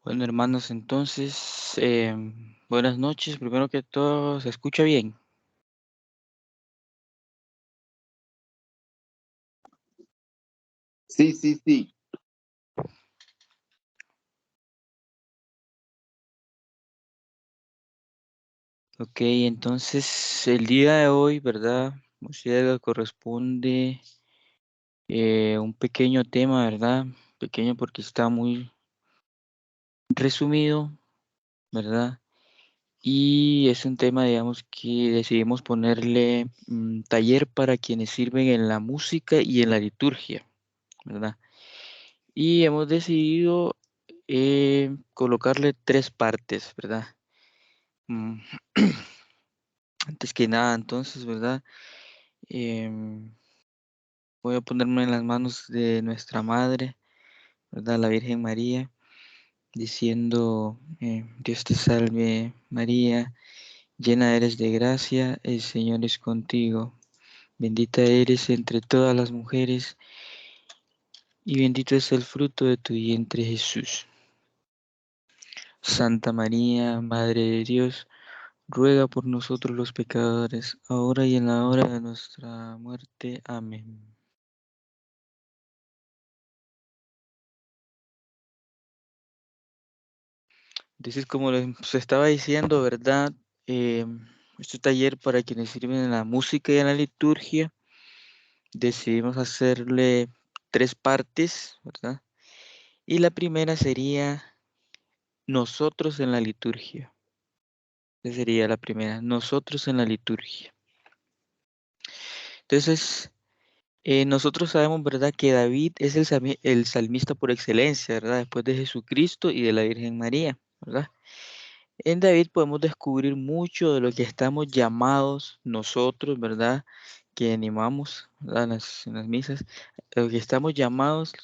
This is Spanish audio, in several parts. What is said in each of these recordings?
Bueno, hermanos, entonces, buenas noches. Primero que todo, ¿se escucha bien? Sí, sí, sí. Ok, entonces, el día de hoy, ¿verdad? Considero que corresponde un pequeño tema, ¿verdad? Pequeño porque está muy resumido, ¿verdad? Y es un tema, digamos, que decidimos ponerle taller para quienes sirven en la música y en la liturgia, ¿verdad? Y hemos decidido colocarle 3 partes, ¿verdad? Mm, Antes que nada, entonces, ¿verdad? Em, Voy a ponerme en las manos de nuestra Madre, ¿verdad? La Virgen María, diciendo, Dios te salve María, llena eres de gracia, el Señor es contigo. Bendita eres entre todas las mujeres, y bendito es el fruto de tu vientre, Jesús. Santa María, Madre de Dios, ruega por nosotros los pecadores, ahora y en la hora de nuestra muerte. Amén. Entonces, como les estaba diciendo, ¿verdad? Este taller para quienes sirven en la música y en la liturgia, decidimos hacerle 3 partes, ¿verdad? Y la primera sería nosotros en la liturgia. Esa sería la primera, nosotros en la liturgia. Entonces, nosotros sabemos, ¿verdad?, que David es el salmista por excelencia, ¿verdad?, después de Jesucristo y de la Virgen María, ¿verdad? En David podemos descubrir mucho de lo que estamos llamados nosotros, ¿verdad?, que animamos, ¿verdad?, en las misas, lo que estamos llamados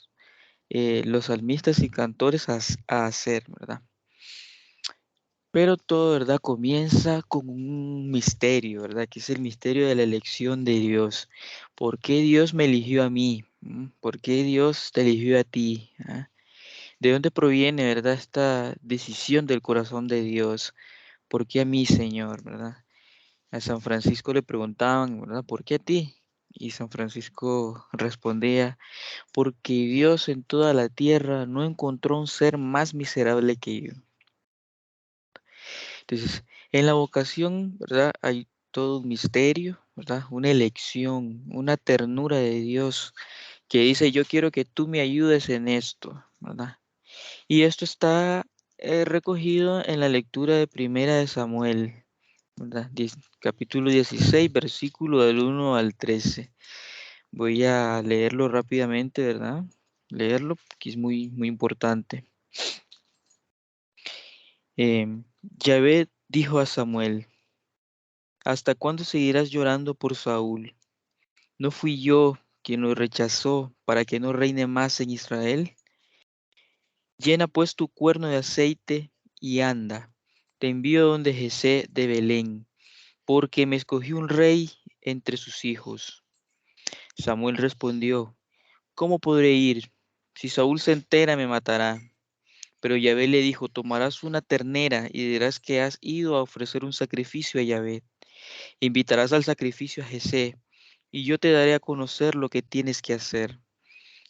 los salmistas y cantores a hacer, ¿verdad? Pero todo, ¿verdad?, comienza con un misterio, ¿verdad?, que es el misterio de la elección de Dios. ¿Por qué Dios me eligió a mí? ¿Por qué Dios te eligió a ti? ¿Ah? ¿De dónde proviene, verdad, esta decisión del corazón de Dios? ¿Por qué a mí, Señor, verdad? A San Francisco le preguntaban, ¿verdad? ¿Por qué a ti? Y San Francisco respondía, porque Dios en toda la tierra no encontró un ser más miserable que yo. Entonces, en la vocación, ¿verdad? Hay todo un misterio, ¿verdad? Una elección, una ternura de Dios que dice, yo quiero que tú me ayudes en esto, ¿verdad? Y esto está recogido en la lectura de Primera de Samuel, ¿verdad? Capítulo 16, versículo del 1 al 13. Voy a leerlo rápidamente, ¿verdad? Leerlo, que es muy, muy importante. Yahvé dijo a Samuel, ¿hasta cuándo seguirás llorando por Saúl? ¿No fui yo quien lo rechazó para que no reine más en Israel? Llena pues tu cuerno de aceite y anda. Te envío donde Jesé de Belén, porque me escogió un rey entre sus hijos. Samuel respondió, ¿cómo podré ir? Si Saúl se entera me matará. Pero Yahvé le dijo, tomarás una ternera y dirás que has ido a ofrecer un sacrificio a Yahvé. Invitarás al sacrificio a Jesé, y yo te daré a conocer lo que tienes que hacer.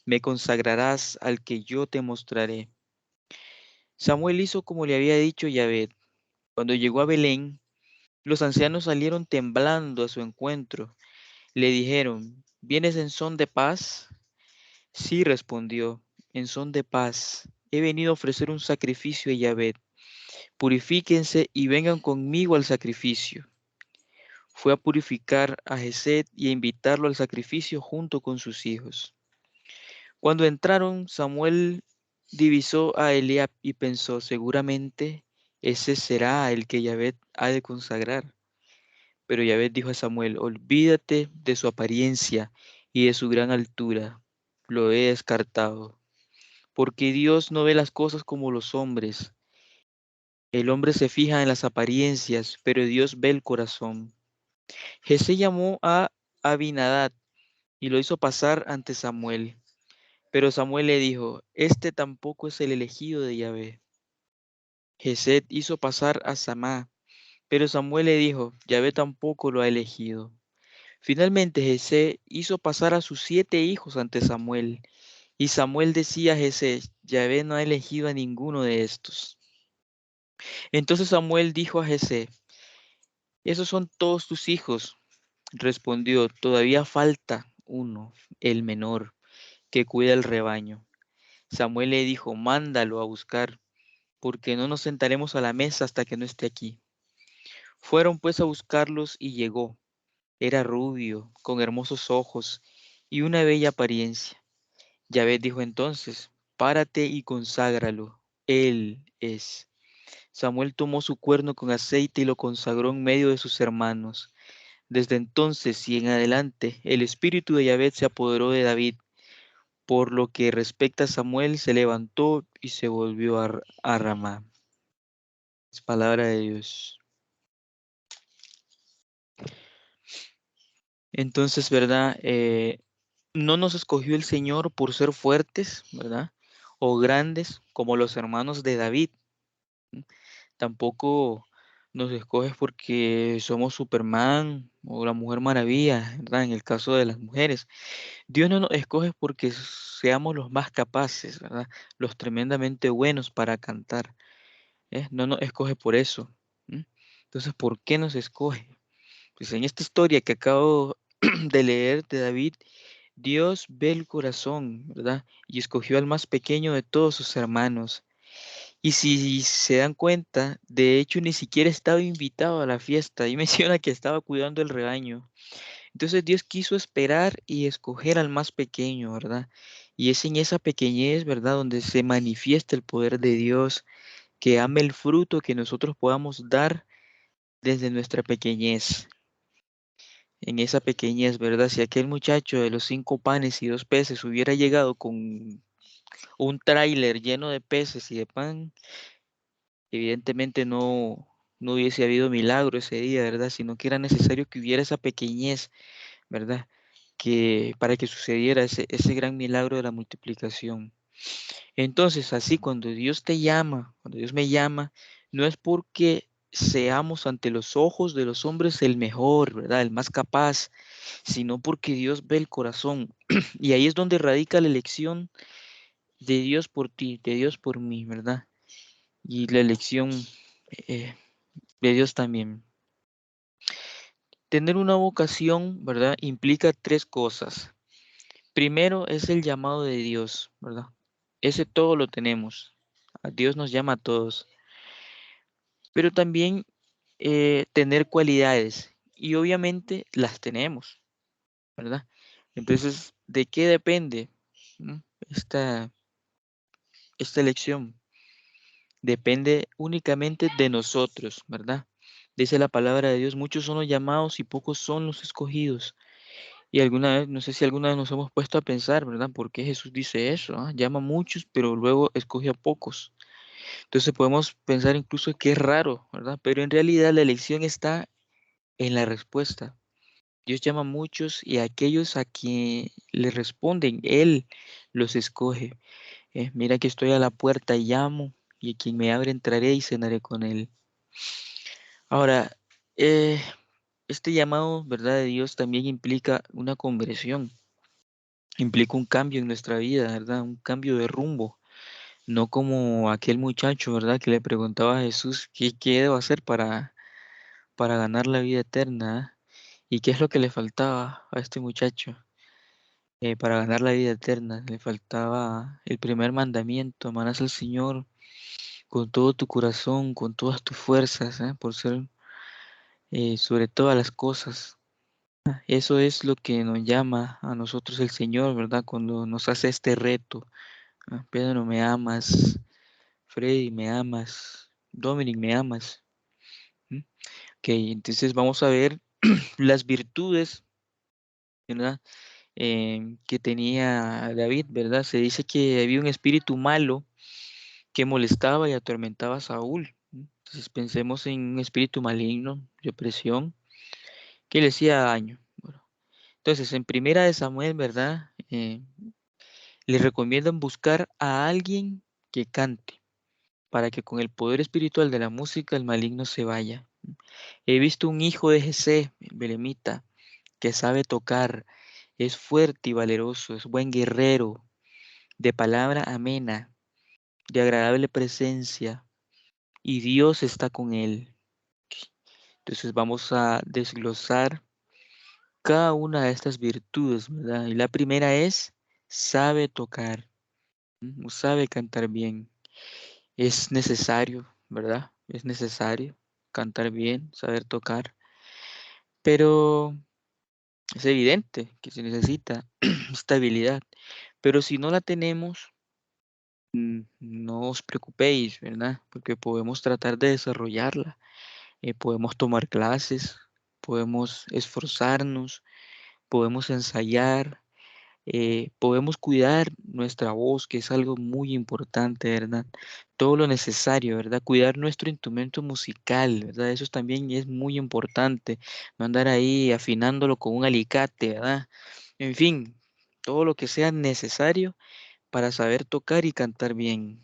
Me consagrarás al que yo te mostraré. Samuel hizo como le había dicho Yahvé. Cuando llegó a Belén, los ancianos salieron temblando a su encuentro. Le dijeron, ¿vienes en son de paz? Sí, respondió, en son de paz. He venido a ofrecer un sacrificio a Yahvé. Purifíquense y vengan conmigo al sacrificio. Fue a purificar a Jesé y a invitarlo al sacrificio junto con sus hijos. Cuando entraron, Samuel divisó a Eliab y pensó, seguramente ese será el que Yahvé ha de consagrar. Pero Yahvé dijo a Samuel, olvídate de su apariencia y de su gran altura. Lo he descartado. Porque Dios no ve las cosas como los hombres. El hombre se fija en las apariencias, pero Dios ve el corazón. Jesé llamó a Abinadab y lo hizo pasar ante Samuel. Pero Samuel le dijo, este tampoco es el elegido de Yahvé. Jesed hizo pasar a Samá, pero Samuel le dijo, Yahvé tampoco lo ha elegido. Finalmente Jesé hizo pasar a sus 7 hijos ante Samuel, y Samuel decía a Jesé, Yahvé no ha elegido a ninguno de estos. Entonces Samuel dijo a Jesé, esos son todos tus hijos. Respondió, todavía falta uno, el menor, que cuida el rebaño. Samuel le dijo, mándalo a buscar, porque no nos sentaremos a la mesa hasta que no esté aquí. Fueron pues a buscarlos y llegó. Era rubio, con hermosos ojos y una bella apariencia. Yahvé dijo entonces, párate y conságralo. Él es. Samuel tomó su cuerno con aceite y lo consagró en medio de sus hermanos. Desde entonces y en adelante, el espíritu de Yahvé se apoderó de David. Por lo que respecta a Samuel, se levantó y se volvió a Ramá. Es palabra de Dios. Entonces, ¿verdad? No nos escogió el Señor por ser fuertes, ¿verdad? O grandes como los hermanos de David. ¿M? Tampoco nos escoges porque somos Superman o la Mujer Maravilla, ¿verdad? En el caso de las mujeres. Dios no nos escoge porque seamos los más capaces, ¿verdad? Los tremendamente buenos para cantar. No nos escoge por eso. ¿M? Entonces, ¿por qué nos escoge? Pues en esta historia que acabo de leer de David, Dios ve el corazón, ¿verdad? Y escogió al más pequeño de todos sus hermanos. Y si se dan cuenta, de hecho ni siquiera estaba invitado a la fiesta. Y menciona que estaba cuidando el rebaño. Entonces Dios quiso esperar y escoger al más pequeño, ¿verdad? Y es en esa pequeñez, ¿verdad? Donde se manifiesta el poder de Dios, que ama el fruto que nosotros podamos dar desde nuestra pequeñez. En esa pequeñez, ¿verdad? Si aquel muchacho de los 5 panes y 2 peces hubiera llegado con un tráiler lleno de peces y de pan, evidentemente no hubiese habido milagro ese día, ¿verdad? Sino que era necesario que hubiera esa pequeñez, ¿verdad? Que para que sucediera ese gran milagro de la multiplicación. Entonces, así cuando Dios te llama, cuando Dios me llama, no es porque seamos ante los ojos de los hombres el mejor, ¿verdad? El más capaz, sino porque Dios ve el corazón. Y ahí es donde radica la elección de Dios por ti, de Dios por mí, ¿verdad? Y la elección eh, de Dios también. Tener una vocación, ¿verdad? Implica 3 cosas. Primero es el llamado de Dios, ¿verdad? Ese todo lo tenemos. A Dios nos llama a todos. Pero también tener cualidades. Y obviamente las tenemos, ¿verdad? Entonces, ¿de qué depende, ¿no? esta elección? Depende únicamente de nosotros, ¿verdad? Dice la palabra de Dios, muchos son los llamados y pocos son los escogidos. Y alguna vez, no sé si alguna vez nos hemos puesto a pensar, ¿verdad? ¿Por qué Jesús dice eso? ¿Ah? Llama a muchos, pero luego escoge a pocos. Entonces podemos pensar incluso que es raro, ¿verdad? Pero en realidad la elección está en la respuesta. Dios llama a muchos y a aquellos a quien le responden, Él los escoge. Mira que estoy a la puerta y llamo, y a quien me abre entraré y cenaré con Él. Ahora, eh, este llamado, ¿verdad? De Dios también implica una conversión, implica un cambio en nuestra vida, ¿verdad? Un cambio de rumbo, no como aquel muchacho, ¿verdad? Que le preguntaba a Jesús, ¿qué debo hacer para ganar la vida eterna? ¿Y qué es lo que le faltaba a este muchacho? Para ganar la vida eterna, le faltaba el primer mandamiento, amarás al Señor con todo tu corazón, con todas tus fuerzas, por ser sobre todas las cosas. Eso es lo que nos llama a nosotros el Señor, ¿verdad? Cuando nos hace este reto. Pedro, me amas. Freddy, me amas. Dominic, me amas. ¿Mm? Ok, entonces vamos a ver las virtudes, ¿verdad? Que tenía David, ¿verdad? Se dice que había un espíritu malo que molestaba y atormentaba a Saúl. Entonces pensemos en un espíritu maligno, de opresión, que le hacía daño. Bueno, Entonces, en Primera de Samuel, ¿verdad? Le recomiendan buscar a alguien que cante para que con el poder espiritual de la música el maligno se vaya. He visto un hijo de Jesé, belemita, que sabe tocar, es fuerte y valeroso, es buen guerrero, de palabra amena, de agradable presencia, y Dios está con él. Entonces vamos a desglosar cada una de estas virtudes, ¿verdad? Y la primera es, sabe tocar, o sabe cantar bien. Es necesario, ¿verdad? Es necesario cantar bien, saber tocar, pero es evidente que se necesita estabilidad. Pero si no la tenemos, no os preocupéis, ¿verdad? Porque podemos tratar de desarrollarla. Podemos tomar clases, podemos esforzarnos, podemos ensayar, podemos cuidar nuestra voz, que es algo muy importante, ¿verdad? Todo lo necesario, ¿verdad? Cuidar nuestro instrumento musical, ¿verdad? Eso también es muy importante. No andar ahí afinándolo con un alicate, ¿verdad? En fin, todo lo que sea necesario para saber tocar y cantar bien.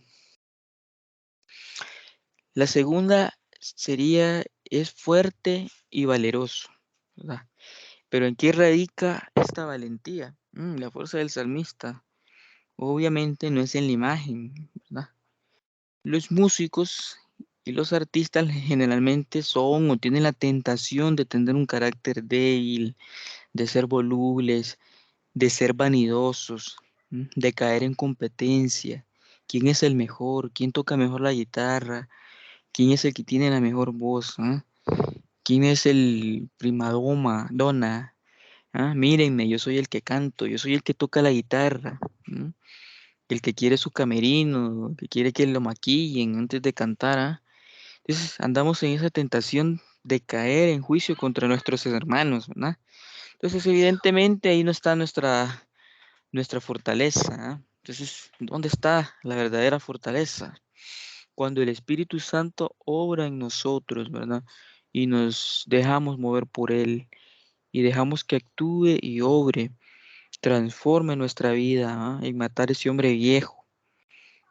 La segunda sería, es fuerte y valeroso, ¿verdad? Pero ¿en qué radica esta valentía? La fuerza del salmista. Obviamente no es en la imagen, ¿verdad? Los músicos y los artistas generalmente son o tienen la tentación de tener un carácter débil, de ser volubles, de ser vanidosos, de caer en competencia. ¿Quién es el mejor? ¿Quién toca mejor la guitarra? ¿Quién es el que tiene la mejor voz? ¿Quién es el dona? Mírenme, yo soy el que canto, yo soy el que toca la guitarra. El que quiere su camerino, el que quiere que lo maquillen antes de cantar, ¿ah? Entonces andamos en esa tentación de caer en juicio contra nuestros hermanos, ¿verdad? Entonces, evidentemente ahí no está nuestra fortaleza, ¿ah? Entonces, ¿dónde está la verdadera fortaleza? Cuando el Espíritu Santo obra en nosotros, ¿verdad? Y nos dejamos mover por Él y dejamos que actúe y obre, transforme nuestra vida, en matar ese hombre viejo,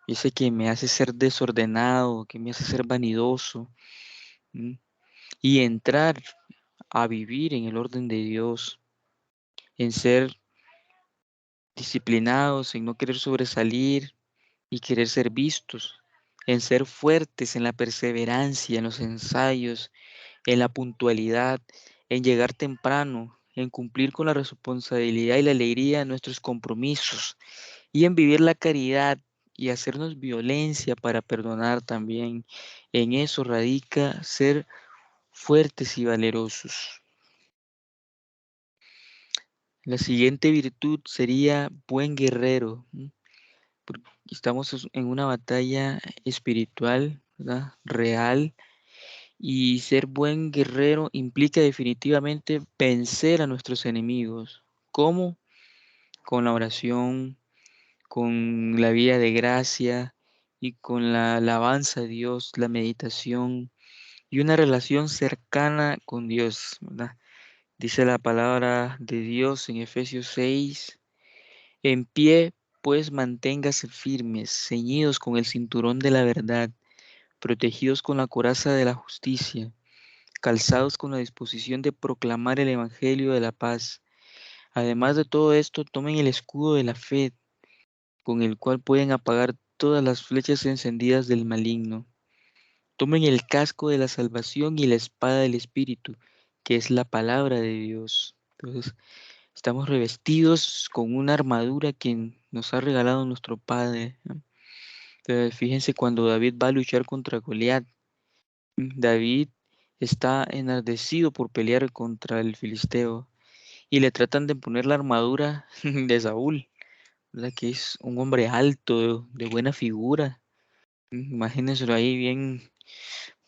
ese que me hace ser desordenado, que me hace ser vanidoso, ¿m? Y entrar a vivir en el orden de Dios, en ser disciplinados, en no querer sobresalir y querer ser vistos, en ser fuertes en la perseverancia, en los ensayos, en la puntualidad, en llegar temprano, en cumplir con la responsabilidad y la alegría de nuestros compromisos y en vivir la caridad y hacernos violencia para perdonar también. En eso radica ser fuertes y valerosos. La siguiente virtud sería buen guerrero, porque estamos en una batalla espiritual, ¿verdad? Real, y ser buen guerrero implica definitivamente vencer a nuestros enemigos. ¿Cómo? Con la oración, con la vida de gracia y con la alabanza a Dios, la meditación y una relación cercana con Dios, ¿verdad? Dice la palabra de Dios en Efesios 6, en pie, pues manténgase firmes, ceñidos con el cinturón de la verdad, protegidos con la coraza de la justicia, calzados con la disposición de proclamar el Evangelio de la paz. Además de todo esto, tomen el escudo de la fe, con el cual pueden apagar todas las flechas encendidas del maligno. Tomen el casco de la salvación y la espada del Espíritu, que es la palabra de Dios. Entonces, estamos revestidos con una armadura que nos ha regalado nuestro Padre, ¿no? Entonces, fíjense cuando David va a luchar contra Goliat. David está enardecido por pelear contra el filisteo y le tratan de poner la armadura de Saúl, ¿verdad? Que es un hombre alto, de buena figura. Imagínenselo ahí bien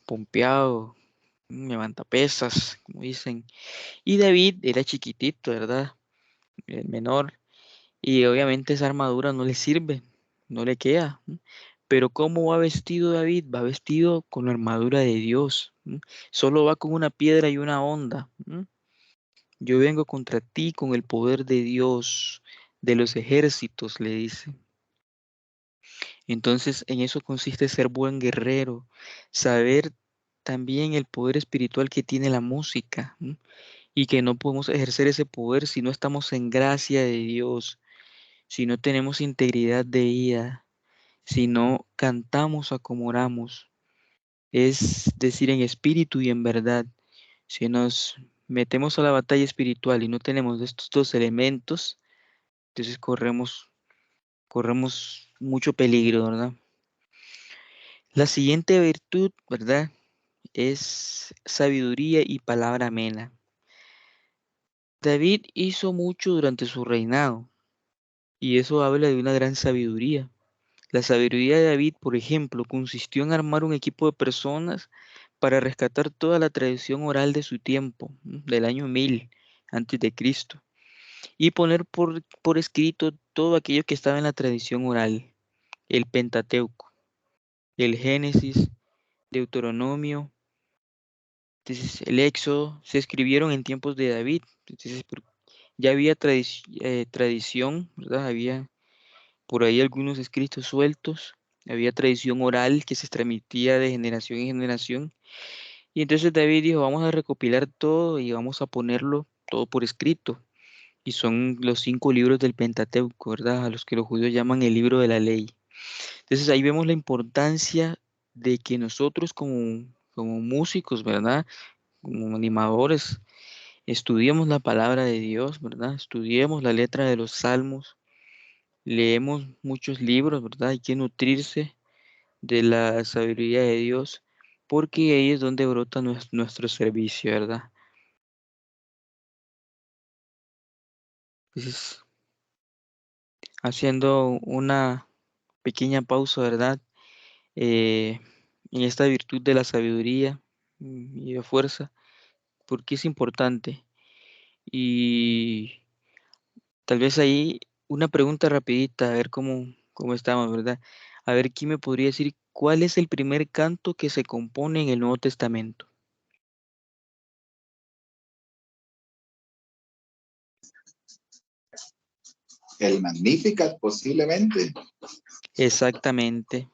pompeado, levanta pesas, como dicen. Y David era chiquitito, ¿verdad? El menor. Y obviamente esa armadura no le sirve, no le queda. Pero ¿cómo va vestido David? Va vestido con la armadura de Dios. Solo va con una piedra y una honda. Yo vengo contra ti con el poder de Dios, de los ejércitos, le dice. Entonces, en eso consiste ser buen guerrero, saber también el poder espiritual que tiene la música, ¿m? Y que no podemos ejercer ese poder si no estamos en gracia de Dios, si no tenemos integridad de vida, si no cantamos o como oramos, es decir, en espíritu y en verdad. Si nos metemos a la batalla espiritual y no tenemos estos dos elementos, entonces corremos mucho peligro, ¿verdad? La siguiente virtud, ¿verdad? Es sabiduría y palabra amena. David hizo mucho durante su reinado y eso habla de una gran sabiduría. La sabiduría de David, por ejemplo, consistió en armar un equipo de personas para rescatar toda la tradición oral de su tiempo, ¿no? Del año 1000 antes de Cristo, y poner por escrito todo aquello que estaba en la tradición oral, el Pentateuco, el Génesis, Deuteronomio, entonces el Éxodo, se escribieron en tiempos de David, entonces ya había tradición, ¿verdad? Había por ahí algunos escritos sueltos, había tradición oral que se transmitía de generación en generación, y entonces David dijo, vamos a recopilar todo y vamos a ponerlo todo por escrito, y son los 5 libros del Pentateuco, ¿verdad? A los que los judíos llaman el libro de la ley. Entonces ahí vemos la importancia de que nosotros como músicos, ¿verdad? Como animadores, estudiemos la palabra de Dios, ¿verdad? Estudiemos la letra de los salmos, leemos muchos libros, ¿verdad? Hay que nutrirse de la sabiduría de Dios, porque ahí es donde brota nuestro servicio, ¿verdad? Entonces, haciendo una pequeña pausa, ¿verdad? Eh, en esta virtud de la sabiduría y de fuerza, porque es importante. Y tal vez ahí una pregunta rapidita, a ver cómo estamos, ¿verdad? A ver, ¿quién me podría decir cuál es el primer canto que se compone en el Nuevo Testamento? El Magnificat, posiblemente. Exactamente,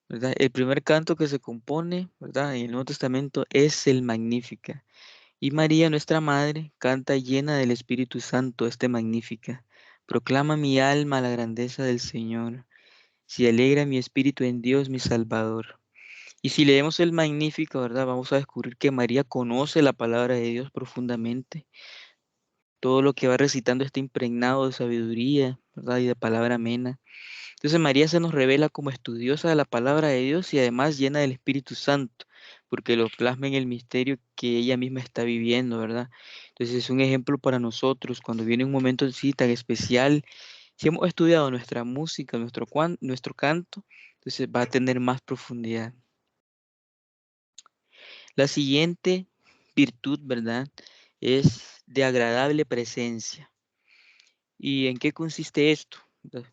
¿verdad? El primer canto que se compone, ¿verdad? En el Nuevo Testamento es el Magnífica. Y María, nuestra Madre, canta llena del Espíritu Santo este Magnífica. Proclama mi alma la grandeza del Señor. Si alegra mi espíritu en Dios mi Salvador. Y si leemos el Magnífico, ¿verdad? Vamos a descubrir que María conoce la palabra de Dios profundamente. Todo lo que va recitando está impregnado de sabiduría, ¿verdad? Y de palabra amena. Entonces María se nos revela como estudiosa de la palabra de Dios y además llena del Espíritu Santo, porque lo plasma en el misterio que ella misma está viviendo, ¿verdad? Entonces es un ejemplo para nosotros cuando viene un momento así tan especial. Si hemos estudiado nuestra música, nuestro canto, entonces va a tener más profundidad. La siguiente virtud, ¿verdad? Es de agradable presencia. ¿Y en qué consiste esto? ¿Verdad?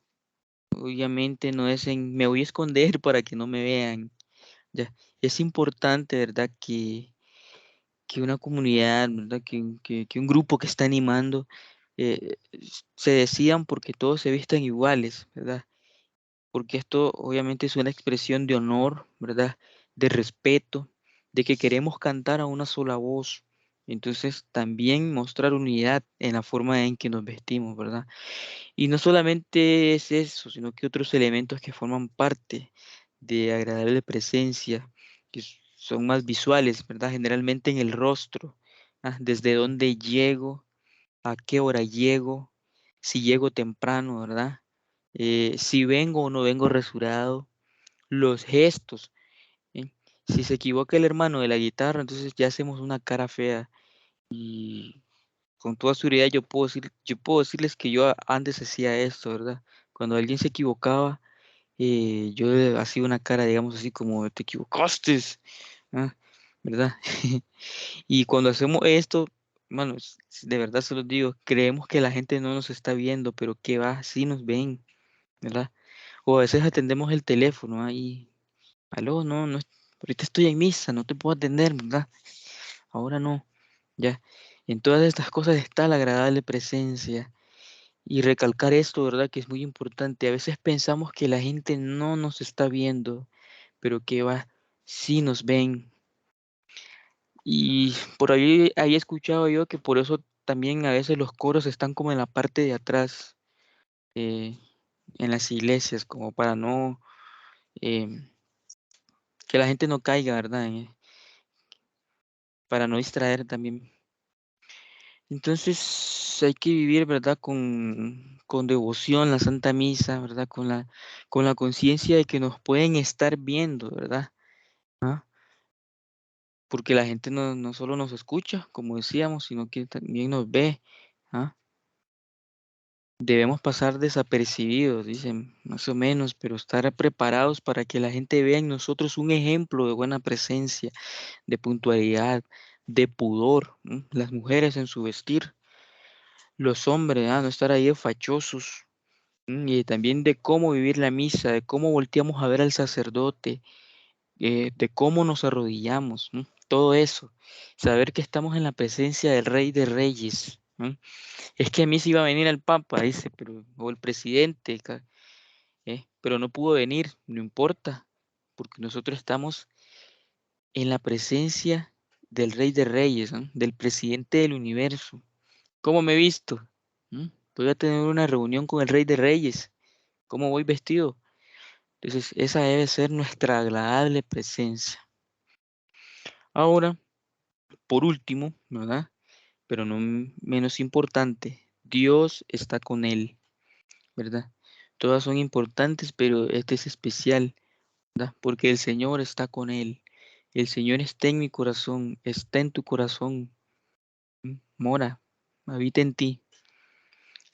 Obviamente no es en me voy a esconder para que no me vean. Ya, es importante, ¿verdad? Que una comunidad, ¿verdad? Que un grupo que está animando se decidan porque todos se vistan iguales, ¿verdad? Porque esto obviamente es una expresión de honor, ¿verdad? De respeto, de que queremos cantar a una sola voz. Entonces también mostrar unidad en la forma en que nos vestimos, ¿verdad? Y no solamente es eso, sino que otros elementos que forman parte de agradable presencia, que son más visuales, ¿verdad? Generalmente en el rostro, desde dónde llego, a qué hora llego, si llego temprano, ¿verdad? Si vengo o no vengo resurado, los gestos, ¿eh? Si se equivoca el hermano de la guitarra, entonces ya hacemos una cara fea y con toda seguridad yo puedo decirles que yo antes hacía esto, ¿verdad? Cuando alguien se equivocaba, yo hacía una cara, digamos así como te equivocaste, ¿ah? ¿Verdad? Y cuando hacemos esto, bueno, de verdad se los digo, creemos que la gente no nos está viendo, pero que va, sí nos ven, ¿verdad? O a veces atendemos el teléfono ahí, aló, no, ahorita estoy en misa, no te puedo atender, ¿verdad? Ahora no, ya. En todas estas cosas está la agradable presencia. Y recalcar esto, ¿verdad? Que es muy importante. A veces pensamos que la gente no nos está viendo, pero que va, sí nos ven. Y por ahí he escuchado yo que por eso también a veces los coros están como en la parte de atrás, eh, en las iglesias, como para no, em, que la gente no caiga, ¿verdad? Para no distraer también. Entonces hay que vivir, ¿verdad? Con devoción la Santa Misa, ¿verdad? Con la conciencia de que nos pueden estar viendo, ¿verdad? ¿Ah? Porque la gente no solo nos escucha, como decíamos, sino que también nos ve. ¿Ah? Debemos pasar desapercibidos, dicen, más o menos, pero estar preparados para que la gente vea en nosotros un ejemplo de buena presencia, de puntualidad, de pudor. ¿No? Las mujeres en su vestir, los hombres, no estar ahí de fachosos. Y también de cómo vivir la misa, de cómo volteamos a ver al sacerdote, de cómo nos arrodillamos, ¿no? Todo eso. Saber que estamos en la presencia del Rey de Reyes. ¿No? Es que a mí se iba a venir el Papa, dice, pero, o el presidente, pero no pudo venir, no importa, porque nosotros estamos en la presencia del Rey de Reyes, ¿no? Del presidente del universo. ¿Cómo me he visto? ¿Mm? Voy a tener una reunión con el Rey de Reyes. ¿Cómo voy vestido? Entonces, esa debe ser nuestra agradable presencia. Ahora, por último, ¿verdad? Pero no menos importante, Dios está con él, ¿verdad? Todas son importantes, pero este es especial, ¿verdad? Porque el Señor está con él. El Señor está en mi corazón, está en tu corazón, mora, habita en ti.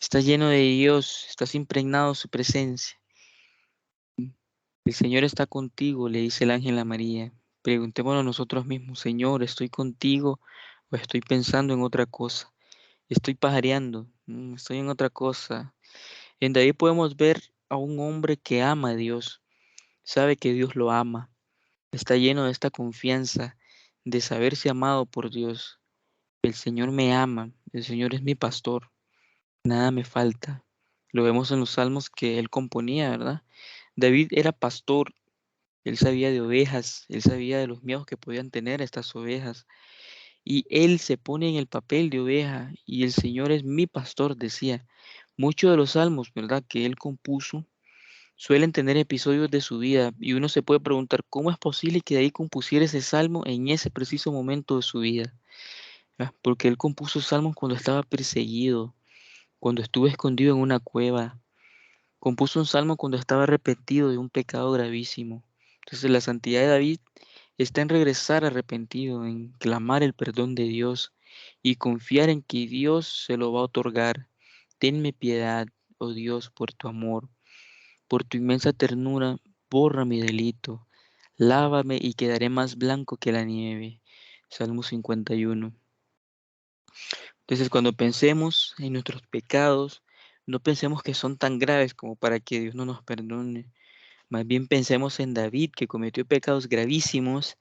Estás lleno de Dios, estás impregnado de su presencia. El Señor está contigo, le dice el ángel a María. Preguntémonos nosotros mismos, Señor, ¿estoy contigo o estoy pensando en otra cosa? Estoy pajareando, estoy en otra cosa. En David podemos ver a un hombre que ama a Dios, sabe que Dios lo ama, está lleno de esta confianza de saberse amado por Dios. El Señor me ama, el Señor es mi pastor, nada me falta. Lo vemos en los salmos que él componía, ¿verdad? David era pastor. Él sabía de ovejas, él sabía de los miedos que podían tener estas ovejas. Y él se pone en el papel de oveja y el Señor es mi pastor, decía. Muchos de los salmos, ¿verdad?, que él compuso suelen tener episodios de su vida y uno se puede preguntar cómo es posible que David compusiera ese salmo en ese preciso momento de su vida. ¿Verdad? Porque él compuso salmos cuando estaba perseguido, cuando estuvo escondido en una cueva. Compuso un salmo cuando estaba arrepentido de un pecado gravísimo. Entonces la santidad de David está en regresar arrepentido, en clamar el perdón de Dios y confiar en que Dios se lo va a otorgar. Tenme piedad, oh Dios, por tu amor, por tu inmensa ternura, borra mi delito, lávame y quedaré más blanco que la nieve. Salmo 51. Entonces, cuando pensemos en nuestros pecados, no pensemos que son tan graves como para que Dios no nos perdone. Más bien pensemos en David, que cometió pecados gravísimos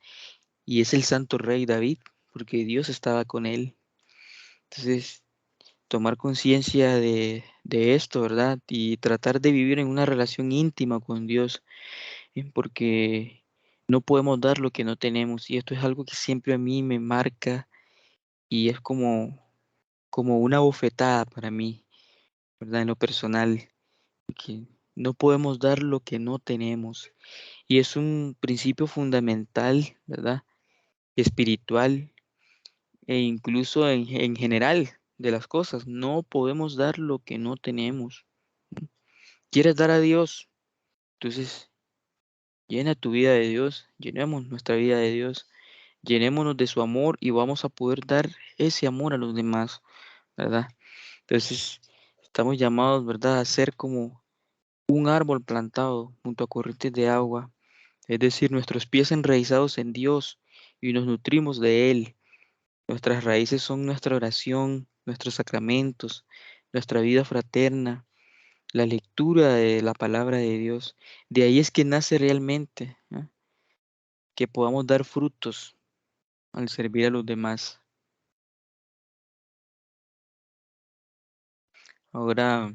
y es el santo rey David, porque Dios estaba con él. Entonces, tomar conciencia de esto, ¿verdad? Y tratar de vivir en una relación íntima con Dios, porque no podemos dar lo que no tenemos. Y esto es algo que siempre a mí me marca y es como una bofetada para mí, ¿verdad? En lo personal, que no podemos dar lo que no tenemos. Y es un principio fundamental, ¿verdad? Espiritual e incluso en general de las cosas. No podemos dar lo que no tenemos. ¿Quieres dar a Dios? Entonces, llena tu vida de Dios, llenemos nuestra vida de Dios, llenémonos de su amor y vamos a poder dar ese amor a los demás, ¿verdad? Entonces, estamos llamados, ¿verdad?, a ser como un árbol plantado junto a corrientes de agua, es decir, nuestros pies enraizados en Dios y nos nutrimos de Él. Nuestras raíces son nuestra oración, nuestros sacramentos, nuestra vida fraterna, la lectura de la palabra de Dios. De ahí es que nace realmente, ¿no? Que podamos dar frutos al servir a los demás. Ahora,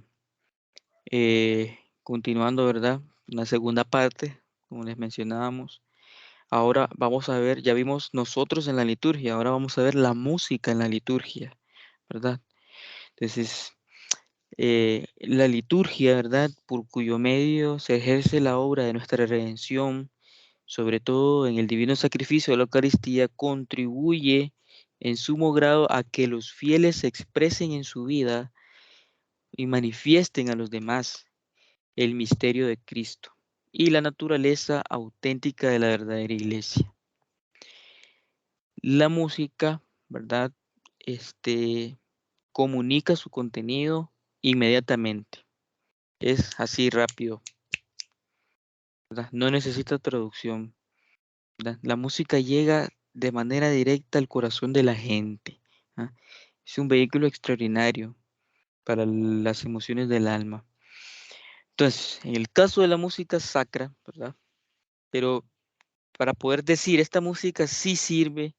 continuando, ¿verdad? La segunda parte, como les mencionábamos. Ahora vamos a ver, ya vimos nosotros en la liturgia, ahora vamos a ver la música en la liturgia, ¿verdad? Entonces, la liturgia, ¿verdad? Por cuyo medio se ejerce la obra de nuestra redención, sobre todo en el divino sacrificio de la Eucaristía, contribuye en sumo grado a que los fieles se expresen en su vida y manifiesten a los demás el misterio de Cristo y la naturaleza auténtica de la verdadera iglesia. La música, ¿verdad? Comunica su contenido inmediatamente. Es así rápido, ¿verdad? No necesita traducción, ¿verdad? La música llega de manera directa al corazón de la gente, ¿ah? Es un vehículo extraordinario para las emociones del alma. Entonces, en el caso de la música sacra, ¿verdad? Pero para poder decir esta música sí sirve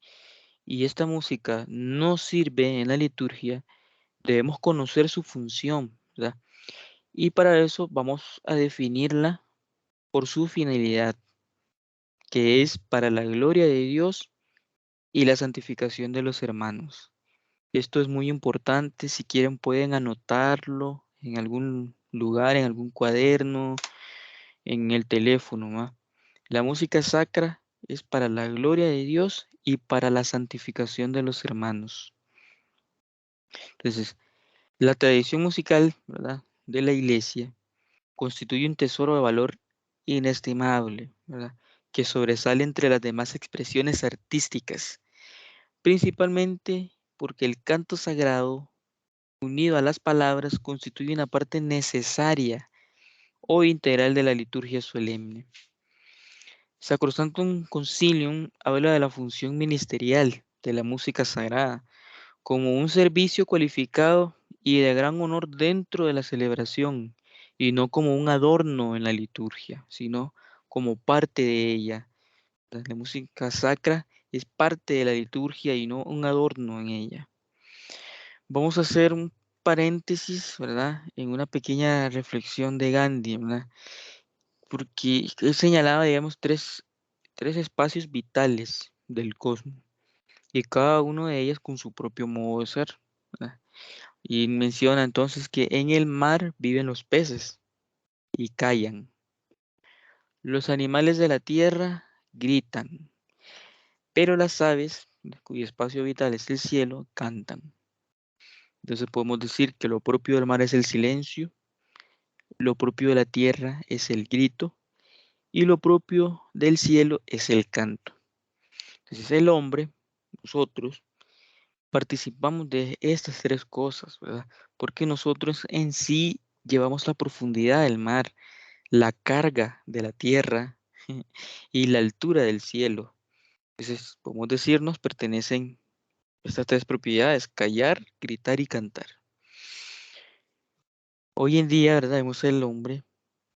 y esta música no sirve en la liturgia, debemos conocer su función, ¿verdad? Y para eso vamos a definirla por su finalidad, que es para la gloria de Dios y la santificación de los hermanos. Esto es muy importante, si quieren pueden anotarlo en algún lugar, en algún cuaderno, en el teléfono, ¿va? La música sacra es para la gloria de Dios y para la santificación de los hermanos. Entonces, la tradición musical, ¿verdad?, de la iglesia constituye un tesoro de valor inestimable, ¿verdad?, que sobresale entre las demás expresiones artísticas, principalmente porque el canto sagrado, unido a las palabras, constituye una parte necesaria o integral de la liturgia solemne. Sacrosanctum Concilium habla de la función ministerial de la música sagrada como un servicio cualificado y de gran honor dentro de la celebración, y no como un adorno en la liturgia, sino como parte de ella. La música sacra es parte de la liturgia y no un adorno en ella. Vamos a hacer un paréntesis, ¿verdad? En una pequeña reflexión de Gandhi, ¿verdad? Porque él señalaba, digamos, tres espacios vitales del cosmos, y cada uno de ellos con su propio modo de ser, ¿verdad? Y menciona entonces que en el mar viven los peces y callan. Los animales de la tierra gritan, pero las aves, cuyo espacio vital es el cielo, cantan. Entonces podemos decir que lo propio del mar es el silencio, lo propio de la tierra es el grito y lo propio del cielo es el canto. Entonces el hombre, nosotros, participamos de estas tres cosas, ¿verdad? Porque nosotros en sí llevamos la profundidad del mar, la carga de la tierra y la altura del cielo. Entonces, podemos decir, nos pertenecen estas tres propiedades: callar, gritar y cantar. Hoy en día, ¿verdad? Vemos el hombre,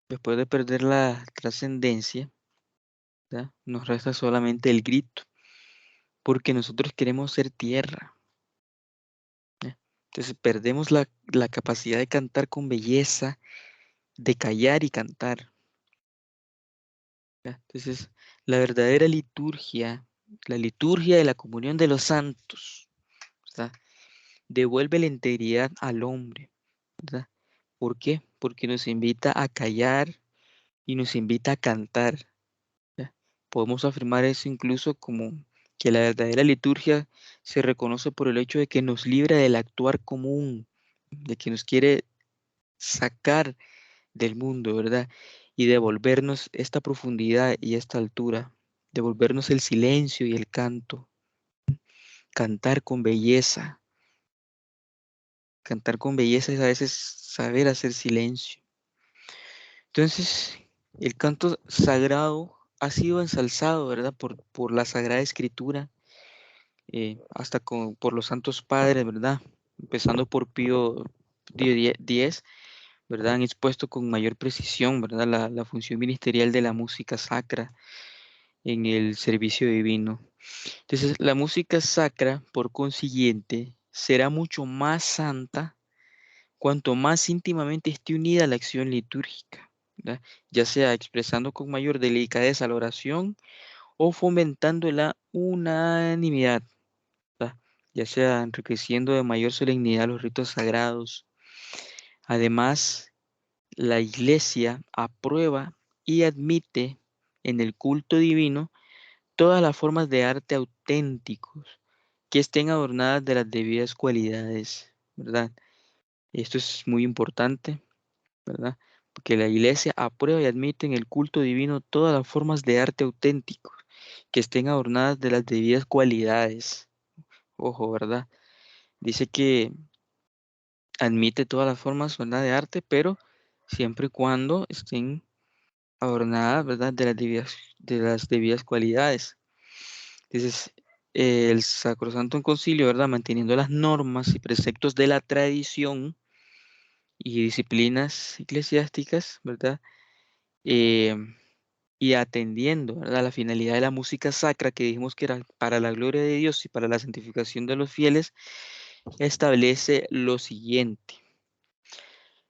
después de perder la trascendencia, ¿verdad?, nos resta solamente el grito, porque nosotros queremos ser tierra, ¿ya? Entonces perdemos la capacidad de cantar con belleza, de callar y cantar, ¿ya? Entonces, la verdadera liturgia, la liturgia de la comunión de los santos, ¿verdad?, devuelve la integridad al hombre, ¿verdad? ¿Por qué? Porque nos invita a callar y nos invita a cantar, ¿ya? Podemos afirmar eso incluso como que la verdadera liturgia se reconoce por el hecho de que nos libra del actuar común, de que nos quiere sacar del mundo, ¿verdad? Y devolvernos esta profundidad y esta altura, devolvernos el silencio y el canto, cantar con belleza. Cantar con belleza es a veces saber hacer silencio. Entonces, el canto sagrado ha sido ensalzado, ¿verdad?, por la Sagrada Escritura, hasta por los santos padres, ¿verdad? Empezando por Pío X, ¿verdad? Han expuesto con mayor precisión, ¿verdad?, la función ministerial de la música sacra en el servicio divino. Entonces, la música sacra, por consiguiente, será mucho más santa, cuanto más íntimamente esté unida a la acción litúrgica, ¿verdad? Ya sea expresando con mayor delicadeza la oración o fomentando la unanimidad, ¿verdad? Ya sea enriqueciendo de mayor solemnidad los ritos sagrados. Además, la Iglesia aprueba y admite en el culto divino todas las formas de arte auténticos que estén adornadas de las debidas cualidades, ¿verdad? Esto es muy importante, ¿verdad? Porque la Iglesia aprueba y admite en el culto divino todas las formas de arte auténticos que estén adornadas de las debidas cualidades. Ojo, ¿verdad? Dice que admite todas las formas, ¿verdad?, de arte, pero siempre y cuando estén adornadas, ¿verdad?, de las debidas cualidades. Entonces, el Sacrosanto Concilio, ¿verdad?, manteniendo las normas y preceptos de la tradición y disciplinas eclesiásticas, ¿verdad?, Eh, y atendiendo, ¿verdad?, la finalidad de la música sacra, que dijimos que era para la gloria de Dios y para la santificación de los fieles, establece lo siguiente.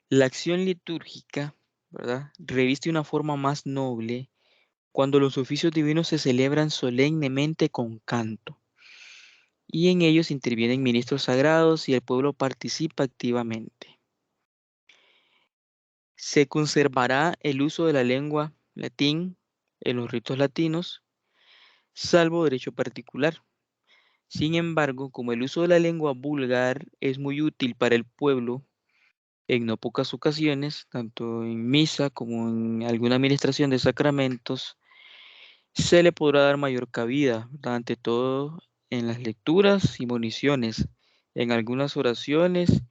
La acción litúrgica, ¿verdad?, reviste una forma más noble cuando los oficios divinos se celebran solemnemente con canto, y en ellos intervienen ministros sagrados y el pueblo participa activamente. Se conservará el uso de la lengua latín en los ritos latinos, salvo derecho particular. Sin embargo, como el uso de la lengua vulgar es muy útil para el pueblo en no pocas ocasiones, tanto en misa como en alguna administración de sacramentos, se le podrá dar mayor cabida, ¿verdad?, ante todo en las lecturas y moniciones, en algunas oraciones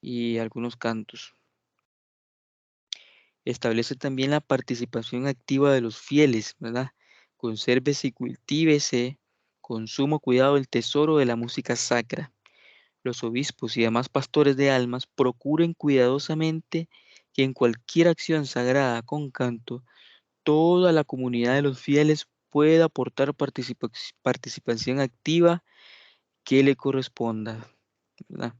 y algunos cantos. Establece también la participación activa de los fieles, ¿verdad? Consérvese y cultívese con sumo cuidado el tesoro de la música sacra. Los obispos y demás pastores de almas procuren cuidadosamente que en cualquier acción sagrada con canto, toda la comunidad de los fieles pueda aportar participación activa que le corresponda, ¿verdad?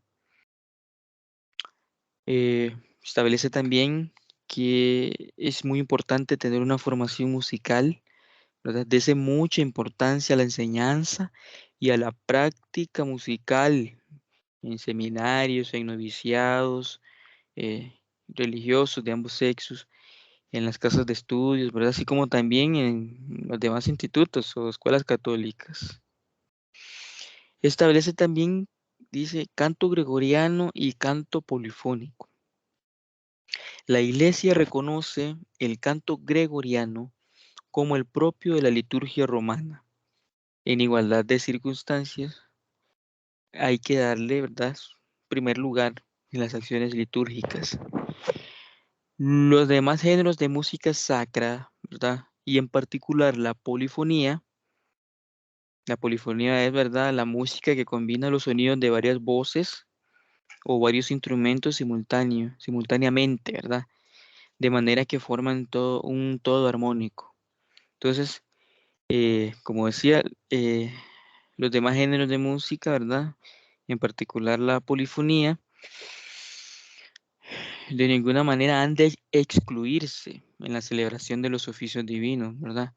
Establece también que es muy importante tener una formación musical, ¿verdad? Dese mucha importancia a la enseñanza y a la práctica musical en seminarios, en noviciados, religiosos de ambos sexos, en las casas de estudios, ¿verdad? Así como también en los demás institutos o escuelas católicas. Establece también, dice, canto gregoriano y canto polifónico. La Iglesia reconoce el canto gregoriano como el propio de la liturgia romana. En igualdad de circunstancias, hay que darle, ¿verdad?, primer lugar en las acciones litúrgicas. Los demás géneros de música sacra, ¿verdad?, y en particular la polifonía es, ¿verdad?, la música que combina los sonidos de varias voces o varios instrumentos simultáneamente, ¿verdad?, de manera que forman todo un todo armónico. Entonces, como decía, los demás géneros de música, ¿verdad?, en particular la polifonía, de ninguna manera han de excluirse en la celebración de los oficios divinos, ¿verdad?,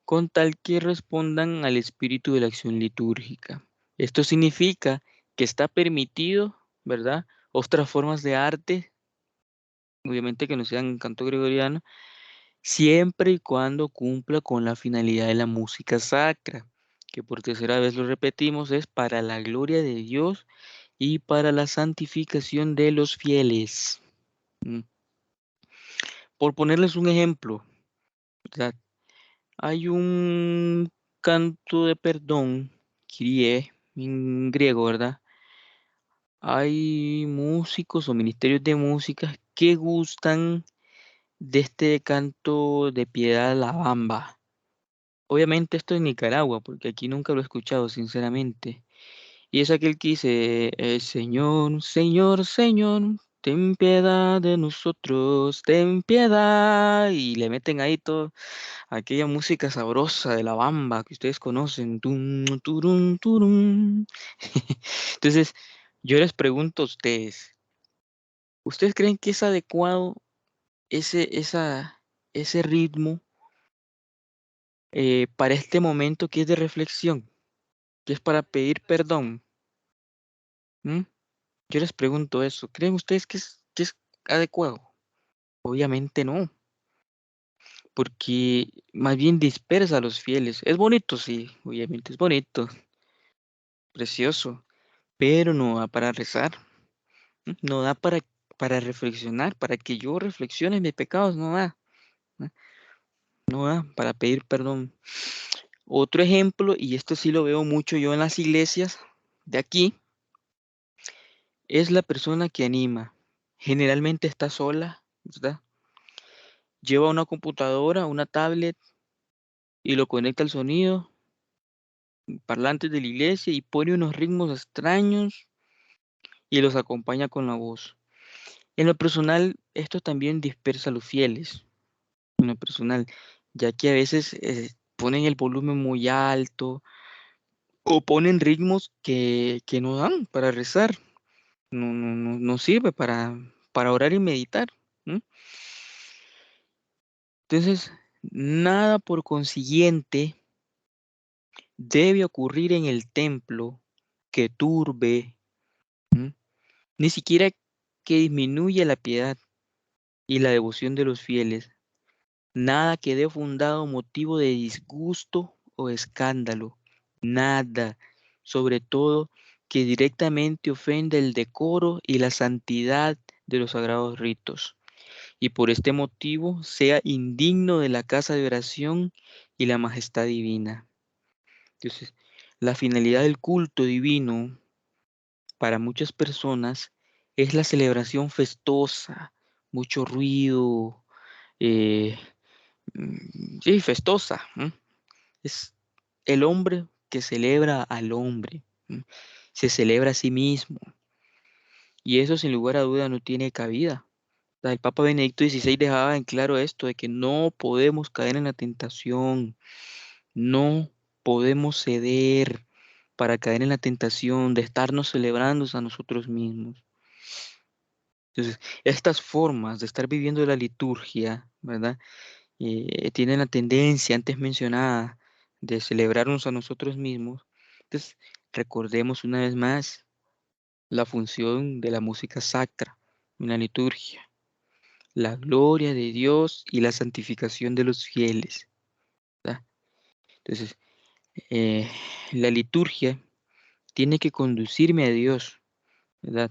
con tal que respondan al espíritu de la acción litúrgica. Esto significa que está permitido, ¿verdad?, otras formas de arte, obviamente que no sean canto gregoriano, siempre y cuando cumpla con la finalidad de la música sacra, que por tercera vez lo repetimos, es para la gloria de Dios y para la santificación de los fieles. Mm. Por ponerles un ejemplo, ¿verdad?, hay un canto de perdón, Kyrie, en griego, ¿verdad? Hay músicos o ministerios de música que gustan de este canto de piedad a la bamba. Obviamente esto en Nicaragua, porque aquí nunca lo he escuchado, sinceramente. Y es aquel que dice, Señor, Señor, Señor, ten piedad de nosotros, ten piedad. Y le meten ahí todo aquella música sabrosa de la bamba que ustedes conocen. Tum, turum, turum. Entonces, yo les pregunto a ustedes, ¿Ustedes creen que es adecuado ese ritmo para este momento que es de reflexión, que es para pedir perdón? ¿Mm? Yo les pregunto eso. ¿Creen ustedes que es adecuado? Obviamente no, porque más bien dispersa a los fieles. Es bonito, sí, obviamente es bonito, precioso, pero no da para rezar, no da para reflexionar, para que yo reflexione en mis pecados, no da, no no da para pedir perdón. Otro ejemplo, y esto sí lo veo mucho yo en las iglesias de aquí, es la persona que anima. Generalmente está sola, ¿verdad? Lleva una computadora, una tablet y lo conecta al sonido, parlantes de la iglesia y pone unos ritmos extraños y los acompaña con la voz. En lo personal, esto también dispersa a los fieles, en lo personal, ya que a veces ponen el volumen muy alto o ponen ritmos que no dan para rezar, no sirve para orar y meditar. ¿M? Entonces, nada por consiguiente debe ocurrir en el templo que turbe, ¿m? Ni siquiera que disminuya la piedad y la devoción de los fieles, nada que dé fundado motivo de disgusto o escándalo, nada, sobre todo que directamente ofenda el decoro y la santidad de los sagrados ritos, y por este motivo sea indigno de la casa de oración y la majestad divina. Entonces, la finalidad del culto divino para muchas personas es la celebración festosa, mucho ruido, eh, sí, festosa. Es el hombre que celebra al hombre. Se celebra a sí mismo. Y eso sin lugar a duda no tiene cabida. O sea, el Papa Benedicto XVI dejaba en claro esto, de que no podemos caer en la tentación, no podemos ceder para caer en la tentación de estarnos celebrando a nosotros mismos. Entonces, estas formas de estar viviendo la liturgia, ¿verdad? Tienen la tendencia antes mencionada de celebrarnos a nosotros mismos. Entonces, recordemos una vez más la función de la música sacra en la liturgia, la gloria de Dios y la santificación de los fieles, ¿verdad? Entonces, eh, la liturgia tiene que conducirme a Dios, ¿verdad?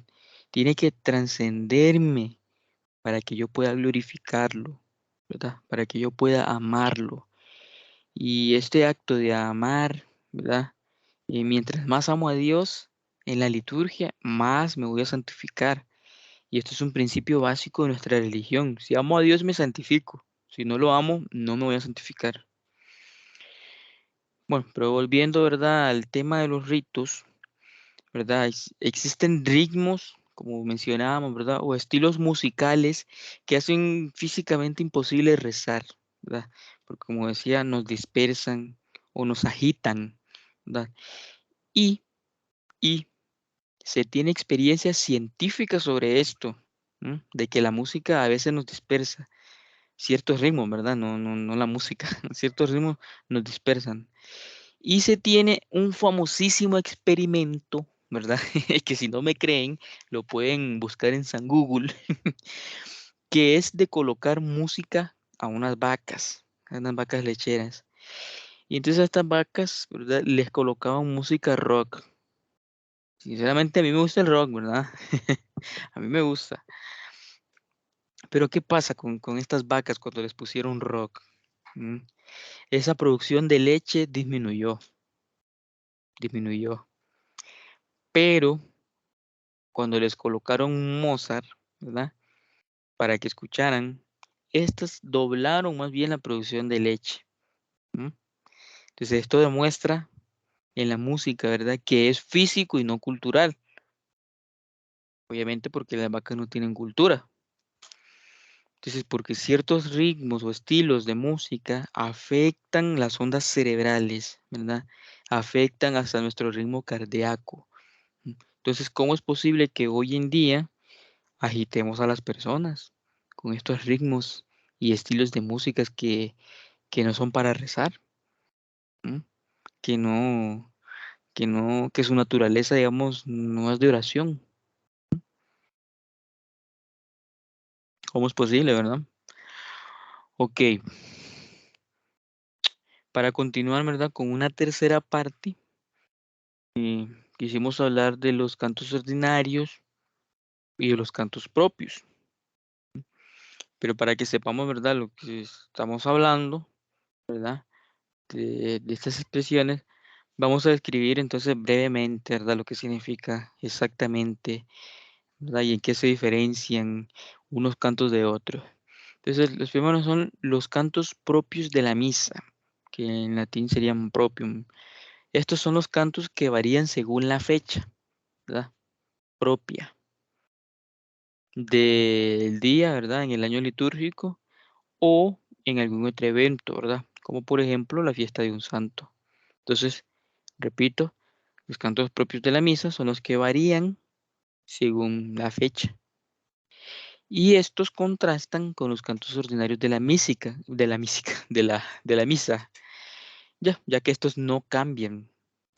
Tiene que trascenderme para que yo pueda glorificarlo, ¿verdad? Para que yo pueda amarlo. Y este acto de amar, ¿verdad? Y mientras más amo a Dios en la liturgia, más me voy a santificar. Y esto es un principio básico de nuestra religión. Si amo a Dios, me santifico. Si no lo amo, no me voy a santificar. Bueno, pero volviendo, ¿verdad? Al tema de los ritos, ¿verdad? Existen ritmos, como mencionábamos, ¿verdad? O estilos musicales que hacen físicamente imposible rezar, ¿verdad? Porque como decía, nos dispersan o nos agitan, ¿verdad? Y, y se tiene experiencia científica sobre esto, ¿m? De que la música a veces nos dispersa. Ciertos ritmos, ¿verdad? No la música, ciertos ritmos nos dispersan. Y se tiene un famosísimo experimento, ¿verdad? Que si no me creen, lo pueden buscar en San Google, que es de colocar música a unas vacas lecheras. Y entonces a estas vacas, ¿verdad? Les colocaban música rock. Sinceramente a mí me gusta el rock, ¿verdad? A mí me gusta. Pero ¿qué pasa con estas vacas cuando les pusieron rock? ¿Mm? Esa producción de leche disminuyó. Pero cuando les colocaron Mozart, ¿verdad? Para que escucharan, estas doblaron más bien la producción de leche. ¿M? Entonces esto demuestra en la música, ¿verdad? Que es físico y no cultural. Obviamente porque las vacas no tienen cultura. Entonces, porque ciertos ritmos o estilos de música afectan las ondas cerebrales, ¿verdad? Afectan hasta nuestro ritmo cardíaco. Entonces, ¿cómo es posible que hoy en día agitemos a las personas con estos ritmos y estilos de músicas que no son para rezar, ¿m? que no, que su naturaleza, digamos, no es de oración. ¿Cómo es posible, verdad? Ok, para continuar, ¿verdad? Con una tercera parte, quisimos hablar de los cantos ordinarios y de los cantos propios. Pero para que sepamos, ¿verdad? Lo que estamos hablando, ¿verdad? De estas expresiones, vamos a describir entonces brevemente, ¿verdad? Lo que significa exactamente, ¿verdad? Y en qué se diferencian unos cantos de otros. Entonces, los primeros son los cantos propios de la misa, que en latín serían propium. Estos son los cantos que varían según la fecha, ¿verdad? Propia del día, ¿verdad? En el año litúrgico o en algún otro evento, ¿verdad? Como por ejemplo la fiesta de un santo. Entonces, repito, los cantos propios de la misa son los que varían según la fecha. Y estos contrastan con los cantos ordinarios de la mísica, de la misa, ya que estos no cambian,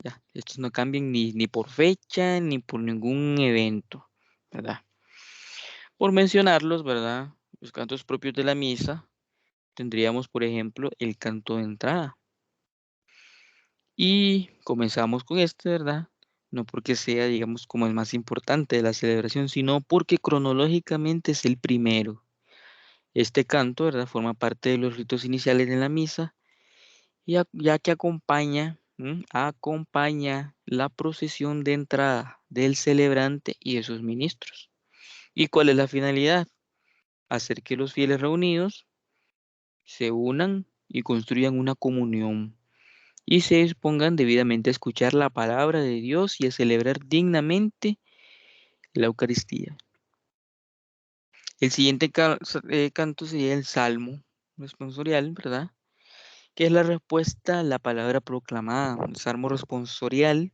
ya, estos no cambian ni por fecha ni por ningún evento, ¿verdad? Por mencionarlos, ¿verdad? Los cantos propios de la misa, tendríamos, por ejemplo, el canto de entrada. Y comenzamos con este, ¿verdad? No porque sea, digamos, como el más importante de la celebración, sino porque cronológicamente es el primero. Este canto, ¿verdad? Forma parte de los ritos iniciales de la misa, ya que acompaña la procesión de entrada del celebrante y de sus ministros. ¿Y cuál es la finalidad? Hacer que los fieles reunidos se unan y construyan una comunión y se dispongan debidamente a escuchar la palabra de Dios y a celebrar dignamente la Eucaristía. El siguiente canto sería el Salmo responsorial, ¿verdad? Que es la respuesta a la palabra proclamada. El Salmo responsorial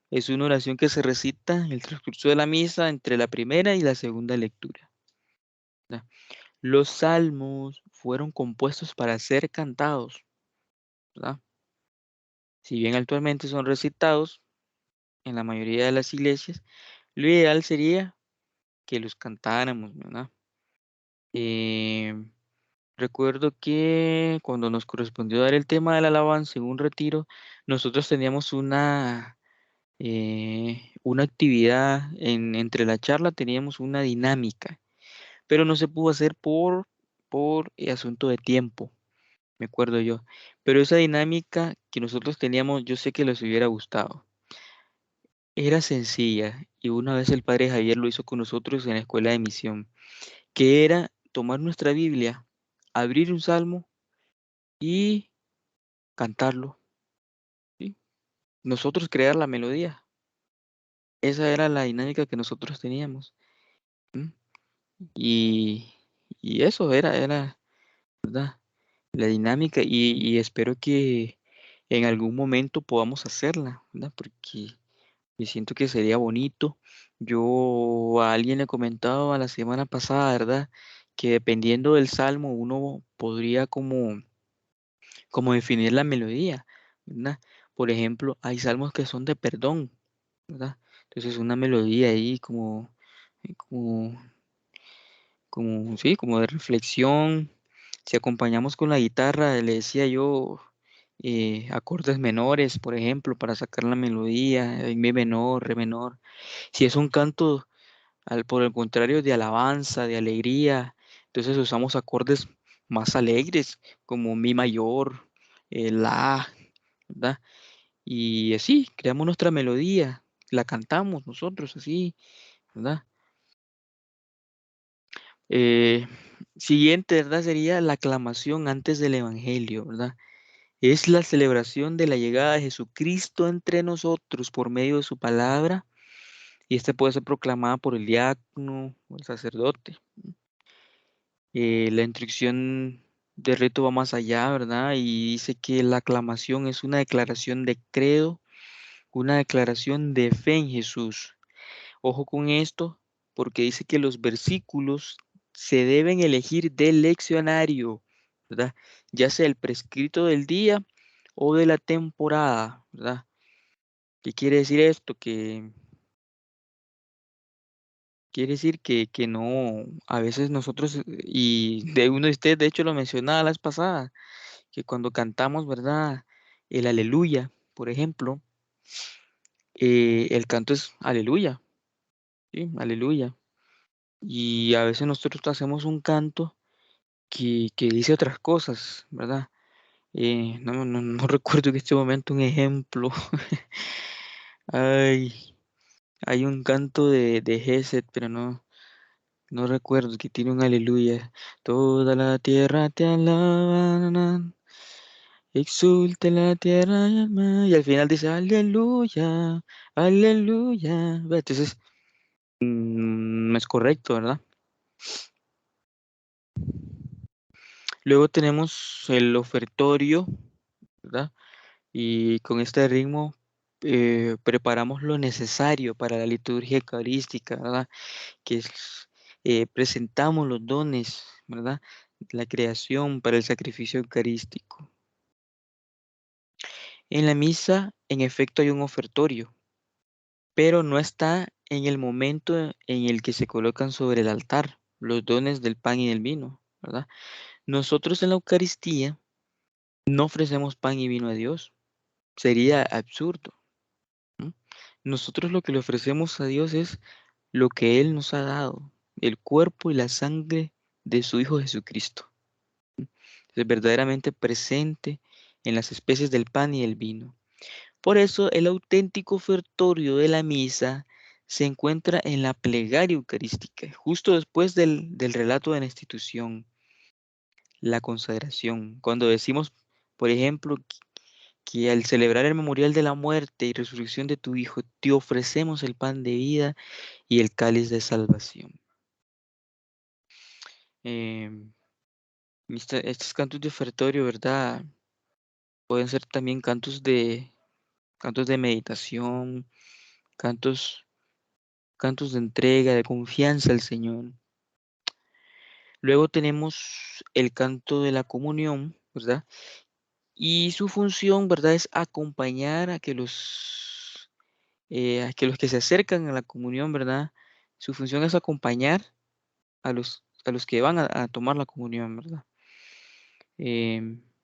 es una oración que se recita en el transcurso de la misa entre la primera y la segunda lectura, ¿verdad? Los salmos fueron compuestos para ser cantados, ¿verdad? Si bien actualmente son recitados en la mayoría de las iglesias, lo ideal sería que los cantáramos, ¿verdad? Em, Recuerdo que cuando nos correspondió dar el tema de la alabanza en un retiro, nosotros teníamos una actividad entre la charla, teníamos una dinámica, pero no se pudo hacer por asunto de tiempo, me acuerdo yo. Pero esa dinámica que nosotros teníamos, yo sé que les hubiera gustado. Era sencilla y una vez el padre Javier lo hizo con nosotros en la escuela de misión, que era tomar nuestra Biblia, abrir un salmo y cantarlo, ¿sí? Nosotros crear la melodía. Esa era la dinámica que nosotros teníamos. ¿M? Y, y eso era, ¿verdad? La dinámica y espero que en algún momento podamos hacerla, ¿verdad? Porque yo siento que sería bonito. Yo a alguien le he comentado a la semana pasada, ¿verdad? Que dependiendo del salmo uno podría como definir la melodía, ¿verdad? Por ejemplo, hay salmos que son de perdón, ¿verdad? Entonces una melodía ahí como, sí, como de reflexión. Si acompañamos con la guitarra, le decía yo, acordes menores, por ejemplo, para sacar la melodía, en mi menor, re menor. Si es un canto, por el contrario, de alabanza, de alegría, entonces usamos acordes más alegres, como mi mayor, la, ¿verdad? Y así, creamos nuestra melodía, la cantamos nosotros así, ¿verdad? Eh, Siguiente, ¿verdad? Sería la aclamación antes del Evangelio, ¿verdad? Es la celebración de la llegada de Jesucristo entre nosotros por medio de su palabra, y esta puede ser proclamada por el diácono o el sacerdote. La instrucción de rito va más allá, ¿verdad? Y dice que la aclamación es una declaración de credo, una declaración de fe en Jesús. Ojo con esto, porque dice que los versículos se deben elegir del leccionario, ¿verdad? Ya sea el prescrito del día o de la temporada, ¿verdad? ¿Qué quiere decir esto? Que quiere decir que no, a veces nosotros, y de uno de ustedes de hecho lo mencionaba la vez pasada, que cuando cantamos, ¿verdad? El aleluya, por ejemplo, el canto es aleluya, ¿sí? Aleluya. Y a veces nosotros hacemos un canto que dice otras cosas, ¿verdad? No recuerdo en este momento un ejemplo. Ay, hay un canto de Gesed, pero no recuerdo que tiene un aleluya. Toda la tierra te alaba, exulta la tierra y el mar. Y al final dice aleluya, aleluya. Ve, entonces, no es correcto, ¿verdad? Luego tenemos el ofertorio, ¿verdad? Y con este ritmo preparamos lo necesario para la liturgia eucarística, ¿verdad? Que es, presentamos los dones, ¿verdad? La creación para el sacrificio eucarístico. En la misa, en efecto, hay un ofertorio, pero no está en el momento en el que se colocan sobre el altar los dones del pan y del vino, ¿verdad? Nosotros en la Eucaristía no ofrecemos pan y vino a Dios. Sería absurdo. ¿No? Nosotros lo que le ofrecemos a Dios es lo que Él nos ha dado, el cuerpo y la sangre de su Hijo Jesucristo. Es verdaderamente presente en las especies del pan y el vino. Por eso el auténtico ofertorio de la misa se encuentra en la plegaria eucarística, justo después del relato de la institución, la consagración. Cuando decimos, por ejemplo, que al celebrar el memorial de la muerte y resurrección de tu Hijo, te ofrecemos el pan de vida y el cáliz de salvación. Em, estos cantos de ofertorio, ¿verdad? Pueden ser también cantos de meditación, cantos, cantos de entrega, de confianza al Señor. Luego tenemos el canto de la comunión, ¿verdad? Y su función, ¿verdad? Es acompañar a que los que se acercan a la comunión, ¿verdad? Su función es acompañar a los que van a tomar la comunión, ¿verdad?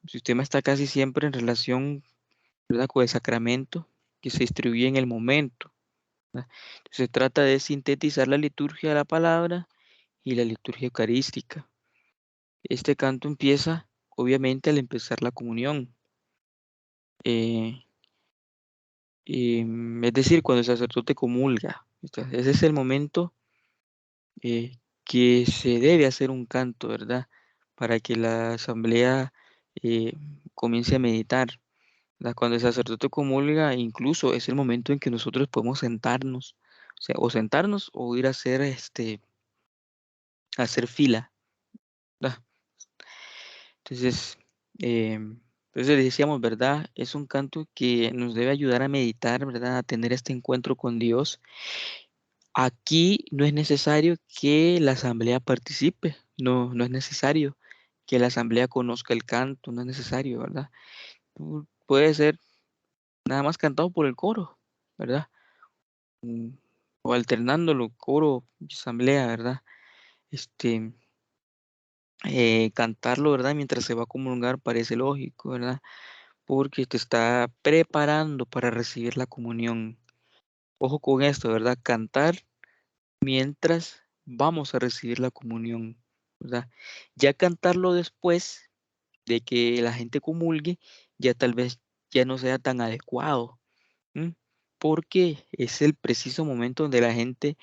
Su tema está casi siempre en relación, ¿verdad? Con el sacramento que se distribuye en el momento, ¿verdad? Se trata de sintetizar la liturgia de la palabra y la liturgia eucarística. Este canto empieza, obviamente, al empezar la comunión. eh, es decir, cuando el sacerdote comulga. Ese es el momento que se debe hacer un canto, ¿verdad? Para que la asamblea eh, comience a meditar, ¿verdad? Cuando el sacerdote comulga, incluso es el momento en que nosotros podemos sentarnos, o sea, o sentarnos o ir a hacer, a hacer fila, ¿verdad? Entonces, entonces decíamos, ¿verdad? Es un canto que nos debe ayudar a meditar, ¿verdad? A tener este encuentro con Dios. Aquí no es necesario que la asamblea participe, no es necesario que la asamblea conozca el canto, no es necesario, ¿verdad? Puede ser nada más cantado por el coro, ¿verdad? Mm, O alternándolo, coro y asamblea, ¿verdad? Este, cantarlo, ¿verdad? Mientras se va a comulgar parece lógico, ¿verdad? Porque te está preparando para recibir la comunión. Ojo con esto, ¿verdad? Cantar mientras vamos a recibir la comunión, ¿verdad? Ya cantarlo después de que la gente comulgue, ya tal vez ya no sea tan adecuado, ¿m? Porque es el preciso momento donde la gente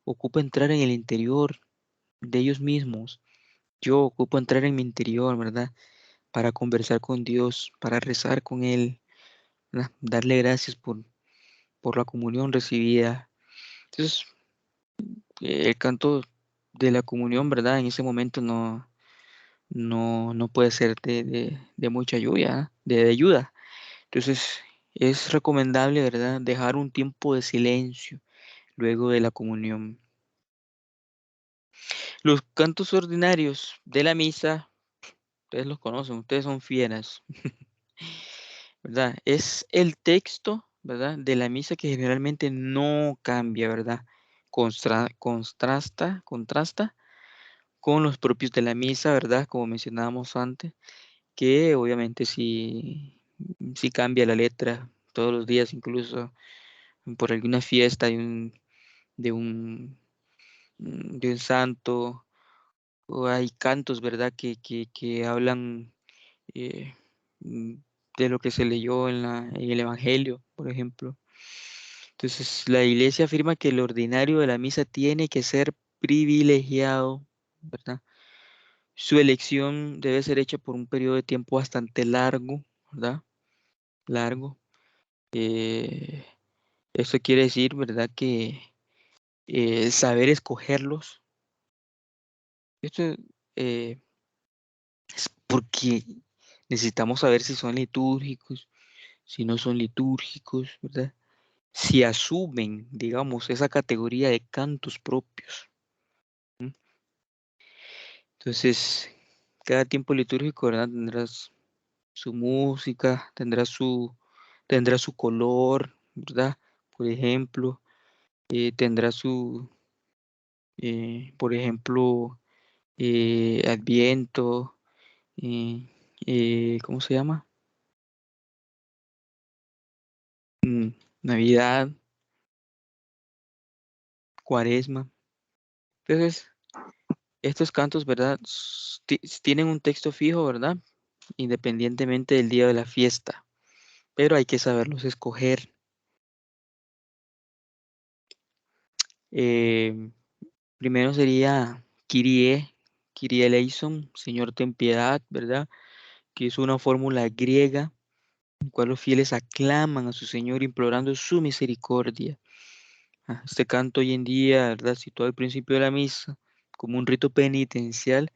ocupa entrar en el interior de ellos mismos. Yo ocupo entrar en mi interior, ¿verdad? Para conversar con Dios, para rezar con Él, ¿verdad? Darle gracias por la comunión recibida. Entonces, el canto de la comunión, ¿verdad? En ese momento no puede ser de mucha lluvia, de ayuda. Entonces, es recomendable, ¿verdad? Dejar un tiempo de silencio luego de la comunión. Los cantos ordinarios de la misa, ustedes los conocen, ustedes son fieras, ¿verdad? Es el texto, ¿verdad? De la misa que generalmente no cambia, ¿verdad? Contrasta con los propios de la misa, ¿verdad? Como mencionábamos antes, que obviamente sí cambia la letra todos los días, incluso por alguna fiesta de un, de un santo, o hay cantos, ¿verdad? Que hablan eh, mm, de lo que se leyó en el Evangelio, por ejemplo. Entonces, la iglesia afirma que el ordinario de la misa tiene que ser privilegiado, ¿verdad? Su elección debe ser hecha por un periodo de tiempo bastante largo, ¿verdad? Largo. Eh, Esto quiere decir, ¿verdad? Que saber escogerlos. Esto eh, es porque necesitamos saber si son litúrgicos, si no son litúrgicos, ¿verdad? Si asumen, digamos, esa categoría de cantos propios. ¿M? Entonces, cada tiempo litúrgico, ¿verdad? Tendrás su música, tendrá su color, ¿verdad? Por ejemplo, tendrá por ejemplo, Adviento, eh, ¿cómo se llama? Mm, Navidad, Cuaresma. Entonces, estos cantos, ¿verdad? Tienen un texto fijo, ¿verdad? Independientemente del día de la fiesta, pero hay que saberlos escoger. Eh, Primero sería Kyrie eleison, Señor ten piedad, ¿verdad? Que es una fórmula griega en cual los fieles aclaman a su Señor implorando su misericordia. Este canto hoy en día, ¿verdad? Situado al principio de la misa como un rito penitencial,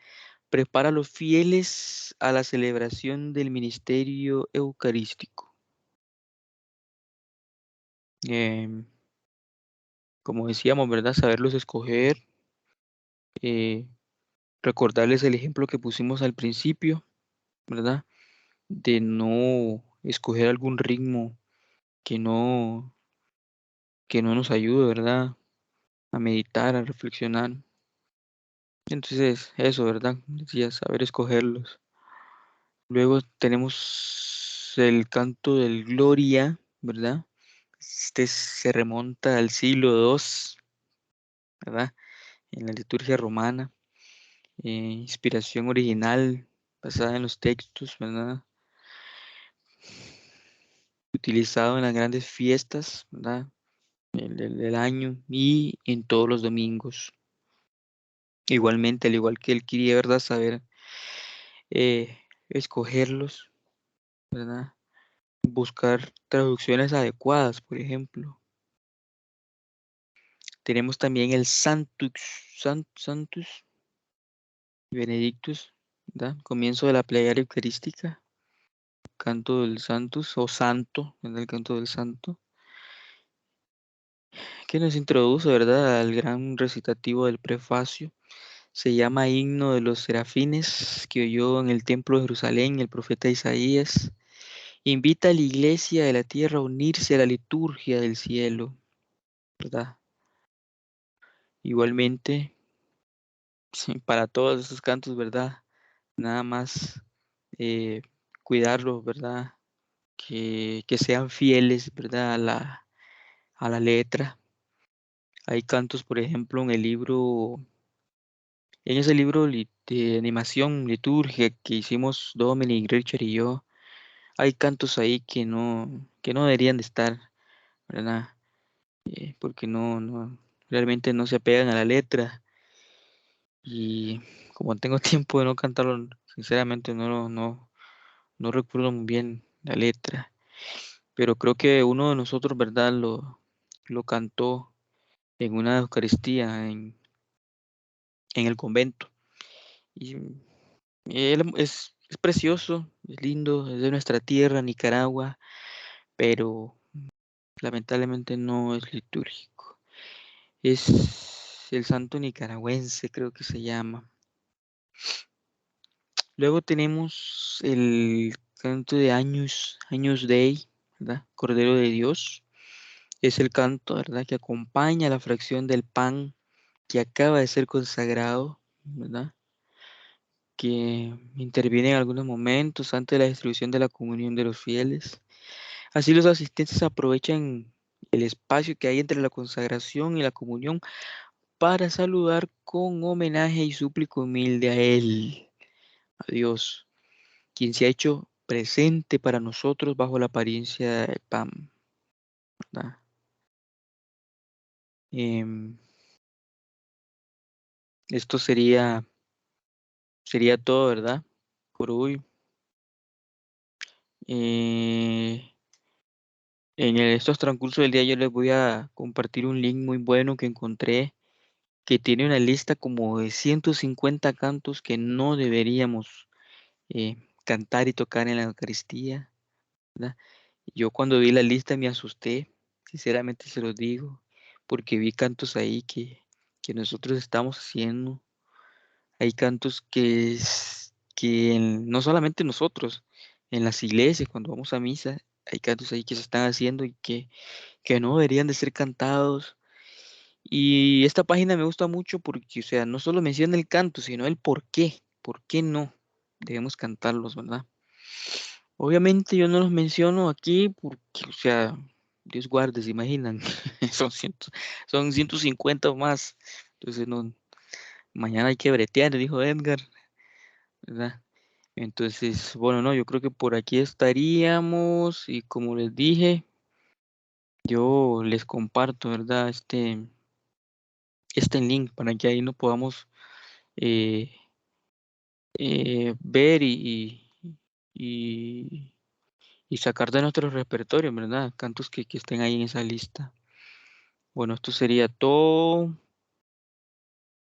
prepara a los fieles a la celebración del ministerio eucarístico. Em, Como decíamos, ¿verdad? Saberlos escoger, eh, recordarles el ejemplo que pusimos al principio, ¿verdad? De no escoger algún ritmo que no, que no nos ayude, ¿verdad? A meditar, a reflexionar. Entonces, eso, ¿verdad? Decía, saber escogerlos. Luego tenemos el canto del Gloria, ¿verdad? Este se remonta al siglo II, ¿verdad? En la liturgia romana. Inspiración original basada en los textos, ¿verdad? Utilizado en las grandes fiestas, ¿verdad? Del año y en todos los domingos. Igualmente, al igual que él quería, ¿verdad? Saber escogerlos, ¿verdad? Buscar traducciones adecuadas, por ejemplo. Tenemos también el Santus Benedictus, ¿verdad? Comienzo de la plegaria eucarística, canto del Santus o Santo, ¿verdad? El canto del Santo, que nos introduce, ¿verdad? Al gran recitativo del prefacio. Se llama Himno de los Serafines, que oyó en el templo de Jerusalén el profeta Isaías. Invita a la iglesia de la tierra a unirse a la liturgia del cielo, ¿verdad? Igualmente, sí, para todos estos cantos, ¿verdad? Nada más eh, cuidarlos, ¿verdad? Que sean fieles, ¿verdad? A la letra. Hay cantos, por ejemplo, en ese libro de animación litúrgica que hicimos Dominic, Richard y yo, hay cantos ahí que no deberían de estar, ¿verdad? Porque realmente no se apegan a la letra. Y como tengo tiempo de no cantarlo, sinceramente no recuerdo muy bien la letra. Pero creo que uno de nosotros, ¿verdad? Lo cantó en una Eucaristía en el convento. Y es precioso, es lindo, es de nuestra tierra, Nicaragua, pero lamentablemente no es litúrgico. Es Sí, el santo nicaragüense creo que se llama. Luego tenemos el canto de Agnus Dei, ¿verdad? Cordero de Dios. Es el canto, ¿verdad? Que acompaña la fracción del pan que acaba de ser consagrado, ¿verdad? Que interviene en algunos momentos antes de la distribución de la comunión de los fieles. Así los asistentes aprovechan el espacio que hay entre la consagración y la comunión para saludar con homenaje y súplica humilde a Él, a Dios, quien se ha hecho presente para nosotros bajo la apariencia de pan, ¿verdad? Em, Esto sería todo, ¿verdad? Por hoy. Eh, en estos transcurso del día yo les voy a compartir un link muy bueno que encontré que tiene una lista como de 150 cantos que no deberíamos cantar y tocar en la Eucaristía, ¿verdad? Yo cuando vi la lista me asusté, sinceramente se los digo, porque vi cantos ahí que nosotros estamos haciendo. Hay cantos no solamente nosotros, en las iglesias, cuando vamos a misa, hay cantos ahí que se están haciendo y que no deberían de ser cantados. Y esta página me gusta mucho porque, o sea, no solo menciona el canto, sino el por qué no debemos cantarlos, ¿verdad? Obviamente yo no los menciono aquí porque, o sea, Dios guarde, se imaginan, son, son 150 o más. Entonces, no, mañana hay que bretear, dijo Edgar, ¿verdad? Entonces, bueno, no, yo creo que por aquí estaríamos y como les dije, yo les comparto, ¿verdad? Este link para que ahí nos podamos eh, ver y, y sacar de nuestro repertorio, ¿verdad? Cantos que estén ahí en esa lista. Bueno, esto sería todo.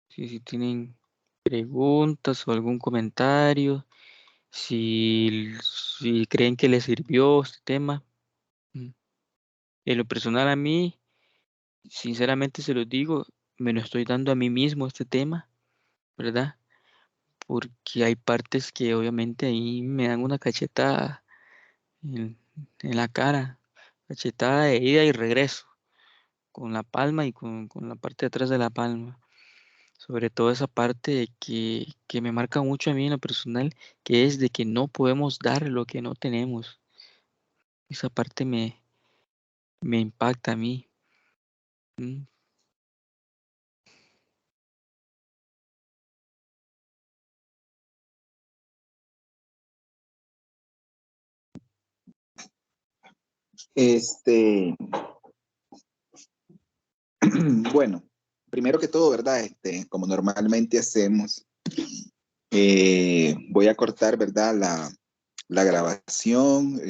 Si tienen preguntas o algún comentario, si creen que les sirvió este tema. mm, En lo personal a mí, sinceramente se los digo, me lo estoy dando a mí mismo este tema, ¿verdad? Porque hay partes que obviamente ahí me dan una cachetada en la cara, cachetada de ida y regreso, con la palma y con la parte de atrás de la palma. Sobre todo esa parte que me marca mucho a mí en lo personal, que es de que no podemos dar lo que no tenemos. Esa parte me impacta a mí. ¿Mm? Bueno, primero que todo, ¿verdad? Como normalmente hacemos, voy a cortar, ¿verdad? La grabación,